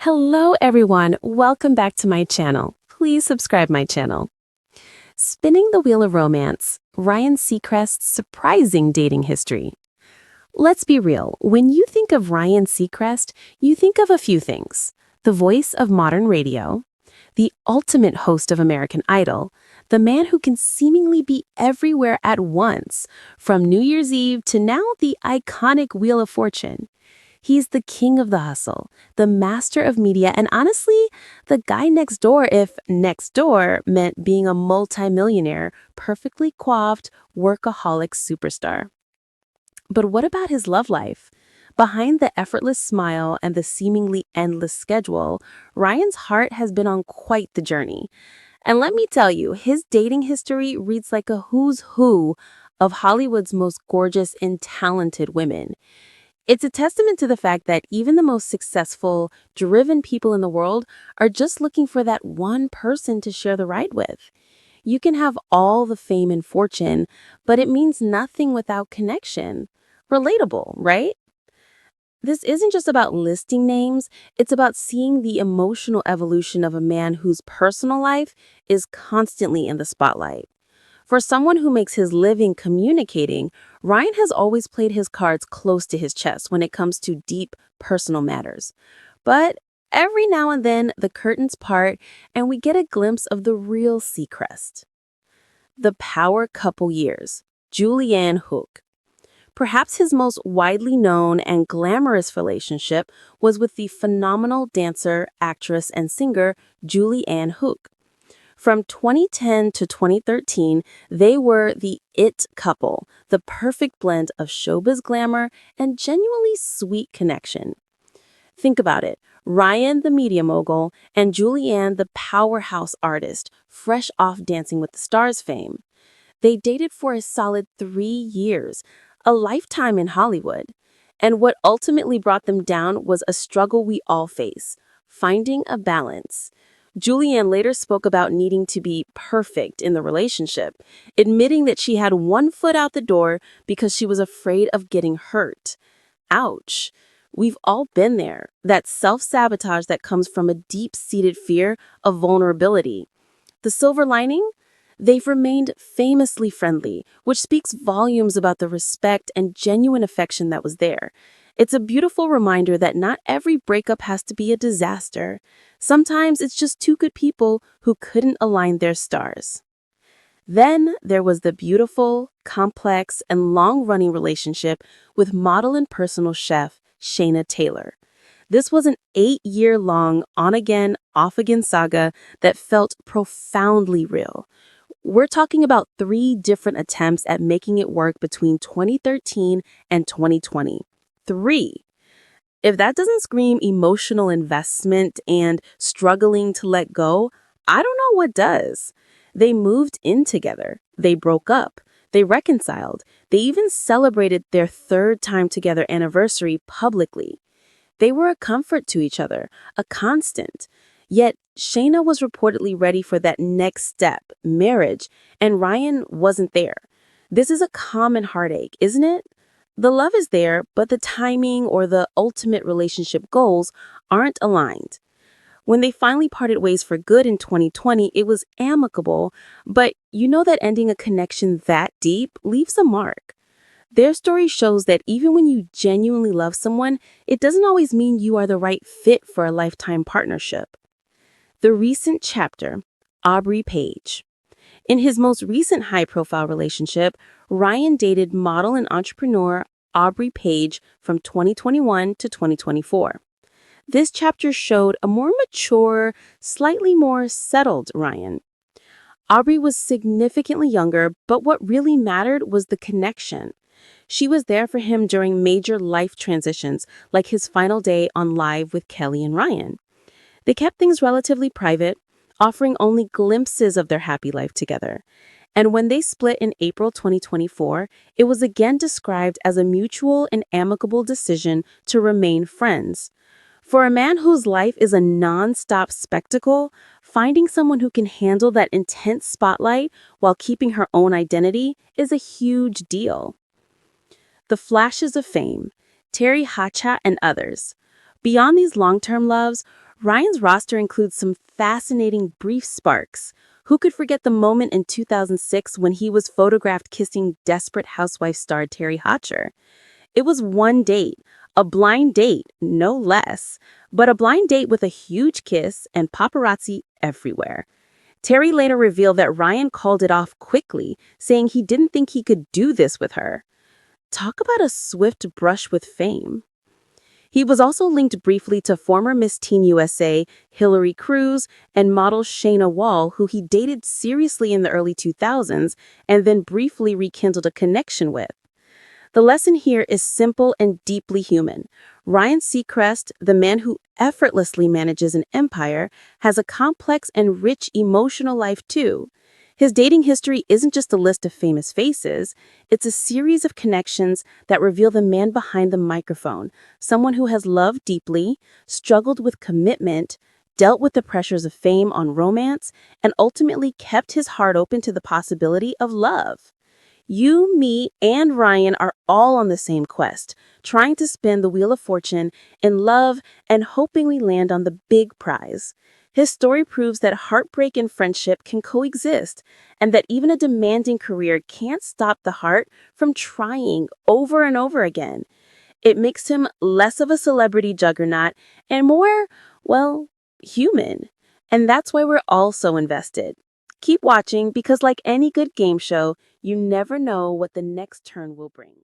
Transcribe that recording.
Hello everyone, welcome back to my channel. Please subscribe my channel. Spinning the wheel of romance, Ryan Seacrest's surprising dating history. Let's be real, when you think of Ryan Seacrest, you think of a few things. The voice of modern radio, the ultimate host of American Idol, the man who can seemingly be everywhere at once, from New Year's Eve to now the iconic Wheel of Fortune. He's the king of the hustle, the master of media, and honestly, the guy next door if next door meant being a multimillionaire, perfectly coiffed, workaholic superstar. But what about his love life? Behind the effortless smile and the seemingly endless schedule, Ryan's heart has been on quite the journey. And let me tell you, his dating history reads like a who's who of Hollywood's most gorgeous and talented women. It's a testament to the fact that even the most successful, driven people in the world are just looking for that one person to share the ride with. You can have all the fame and fortune, but it means nothing without connection. Relatable, right? This isn't just about listing names, it's about seeing the emotional evolution of a man whose personal life is constantly in the spotlight. For someone who makes his living communicating, Ryan has always played his cards close to his chest when it comes to deep personal matters. But every now and then, the curtains part and we get a glimpse of the real Seacrest. The power couple years, Julianne Hook. Perhaps his most widely known and glamorous relationship was with the phenomenal dancer, actress, and singer Julianne Hook. From 2010 to 2013, they were the it couple, the perfect blend of showbiz glamour and genuinely sweet connection. Think about it. Ryan, the media mogul, and Julianne, the powerhouse artist, fresh off Dancing with the Stars fame. They dated for a solid 3 years, a lifetime in Hollywood. And what ultimately brought them down was a struggle we all face, finding a balance. Julianne later spoke about needing to be perfect in the relationship, admitting that she had one foot out the door because she was afraid of getting hurt. Ouch. We've all been there, that self-sabotage that comes from a deep-seated fear of vulnerability. The silver lining? They've remained famously friendly, which speaks volumes about the respect and genuine affection that was there. It's a beautiful reminder that not every breakup has to be a disaster. Sometimes it's just two good people who couldn't align their stars. Then there was the beautiful, complex, and long-running relationship with model and personal chef Shayna Taylor. This was an 8-year-long on-again, off-again saga that felt profoundly real. We're talking about 3 different attempts at making it work between 2013 and 2020. 3. If that doesn't scream emotional investment and struggling to let go, I don't know what does. They moved in together. They broke up. They reconciled. They even celebrated their 3rd time together anniversary publicly. They were a comfort to each other, a constant. Yet, Shayna was reportedly ready for that next step, marriage, and Ryan wasn't there. This is a common heartache, isn't it? The love is there, but the timing or the ultimate relationship goals aren't aligned. When they finally parted ways for good in 2020, it was amicable, but you know that ending a connection that deep leaves a mark. Their story shows that even when you genuinely love someone, it doesn't always mean you are the right fit for a lifetime partnership. The recent chapter, Aubrey Page. In his most recent high-profile relationship, Ryan dated model and entrepreneur Aubrey Page from 2021 to 2024. This chapter showed a more mature, slightly more settled Ryan. Aubrey was significantly younger, but what really mattered was the connection. She was there for him during major life transitions, like his final day on Live with Kelly and Ryan. They kept things relatively private, offering only glimpses of their happy life together. And when they split in April 2024, it was again described as a mutual and amicable decision to remain friends. For a man whose life is a non-stop spectacle, finding someone who can handle that intense spotlight while keeping her own identity is a huge deal. The flashes of fame, Terry Hatchat and others. Beyond these long-term loves, Ryan's roster includes some fascinating brief sparks. Who could forget the moment in 2006 when he was photographed kissing Desperate Housewives star Terry Hatcher? It was one date, a blind date, no less, but a blind date with a huge kiss and paparazzi everywhere. Terry later revealed that Ryan called it off quickly, saying he didn't think he could do this with her. Talk about a swift brush with fame. He was also linked briefly to former Miss Teen USA Hillary Cruz and model Shayna Wall, who he dated seriously in the early 2000s and then briefly rekindled a connection with. The lesson here is simple and deeply human. Ryan Seacrest, the man who effortlessly manages an empire, has a complex and rich emotional life too. His dating history isn't just a list of famous faces, it's a series of connections that reveal the man behind the microphone, someone who has loved deeply, struggled with commitment, dealt with the pressures of fame on romance, and ultimately kept his heart open to the possibility of love. You, me, and Ryan are all on the same quest, trying to spin the wheel of fortune in love and hoping we land on the big prize. His story proves that heartbreak and friendship can coexist, and that even a demanding career can't stop the heart from trying over and over again. It makes him less of a celebrity juggernaut and more, well, human. And that's why we're all so invested. Keep watching because, like any good game show, you never know what the next turn will bring.